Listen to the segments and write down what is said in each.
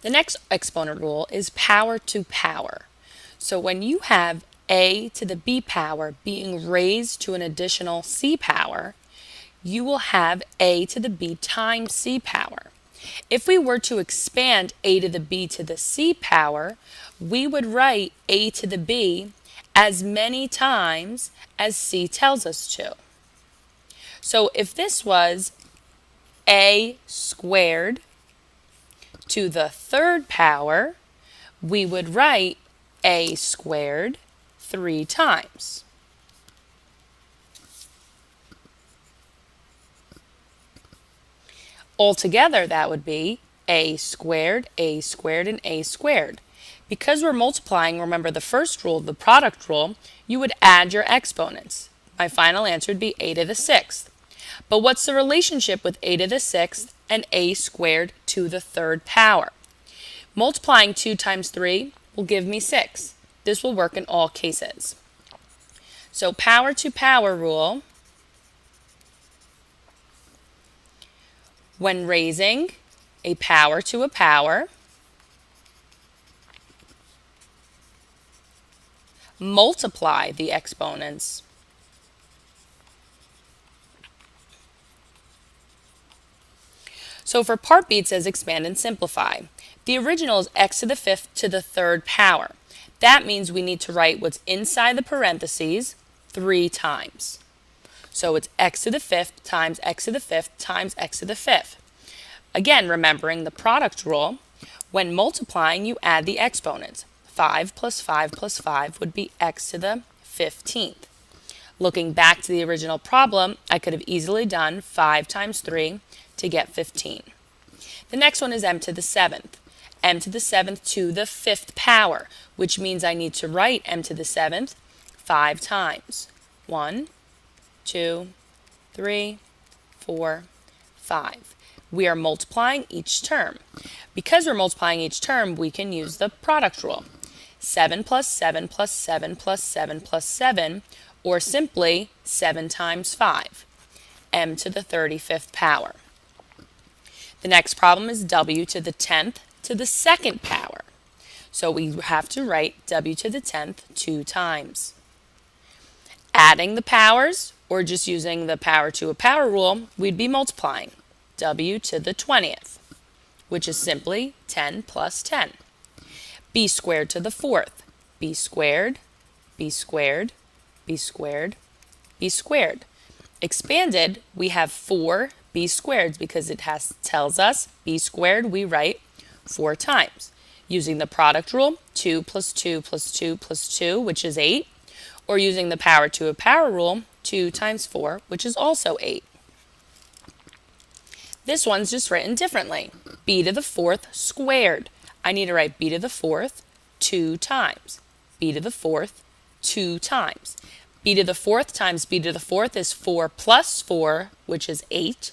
The next exponent rule is power to power. So when you have a to the b power being raised to an additional c power, you will have a to the b times c power. If we were to expand a to the b to the c power, we would write a to the b as many times as c tells us to. So if this was a squared to the third power, we would write a squared 3 times. Altogether, that would be a squared, and a squared. Because we're multiplying, remember the first rule, the product rule, you would add your exponents. My final answer would be a to the sixth. But what's the relationship with a to the sixth and a squared to the third power? Multiplying 2 times 3 will give me 6. This will work in all cases. So power to power rule, when raising a power to a power, multiply the exponents. So for part B, it says expand and simplify. The original is x to the fifth to the third power. That means we need to write what's inside the parentheses 3 times. So it's x to the fifth times x to the fifth times x to the fifth. Again, remembering the product rule, when multiplying, you add the exponents. 5 plus 5 plus 5 would be x to the 15th. Looking back to the original problem, I could have easily done 5 times 3 to get 15. The next one is m to the 7th. M to the 7th to the 5th power, which means I need to write m to the 7th 5 times. 1, 2, 3, 4, 5. We are multiplying each term. Because we're multiplying each term, we can use the product rule. 7 plus 7 plus 7 plus 7 plus 7, or simply 7 times 5. M to the 35th power. The next problem is w to the 10th to the second power. So we have to write w to the 10th 2 times. Adding the powers, or just using the power to a power rule, we'd be multiplying w to the 20th, which is simply 10 plus 10. B squared to the 4th, b squared, b squared, b squared, b squared. Expanded, we have 4 b squareds because it tells us b squared we write 4 times. Using the product rule, 2 plus 2 plus 2 plus 2, which is 8, or using the power to a power rule, 2 times 4, which is also 8. This one's just written differently. B to the 4th squared. I need to write b to the 4th 2 times. B to the 4th 2 times. B to the 4th times b to the 4th is 4 plus 4, which is 8.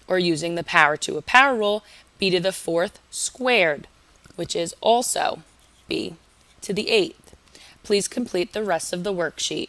Or using the power to a power rule, b to the 4th squared, which is also b to the 8th. Please complete the rest of the worksheet.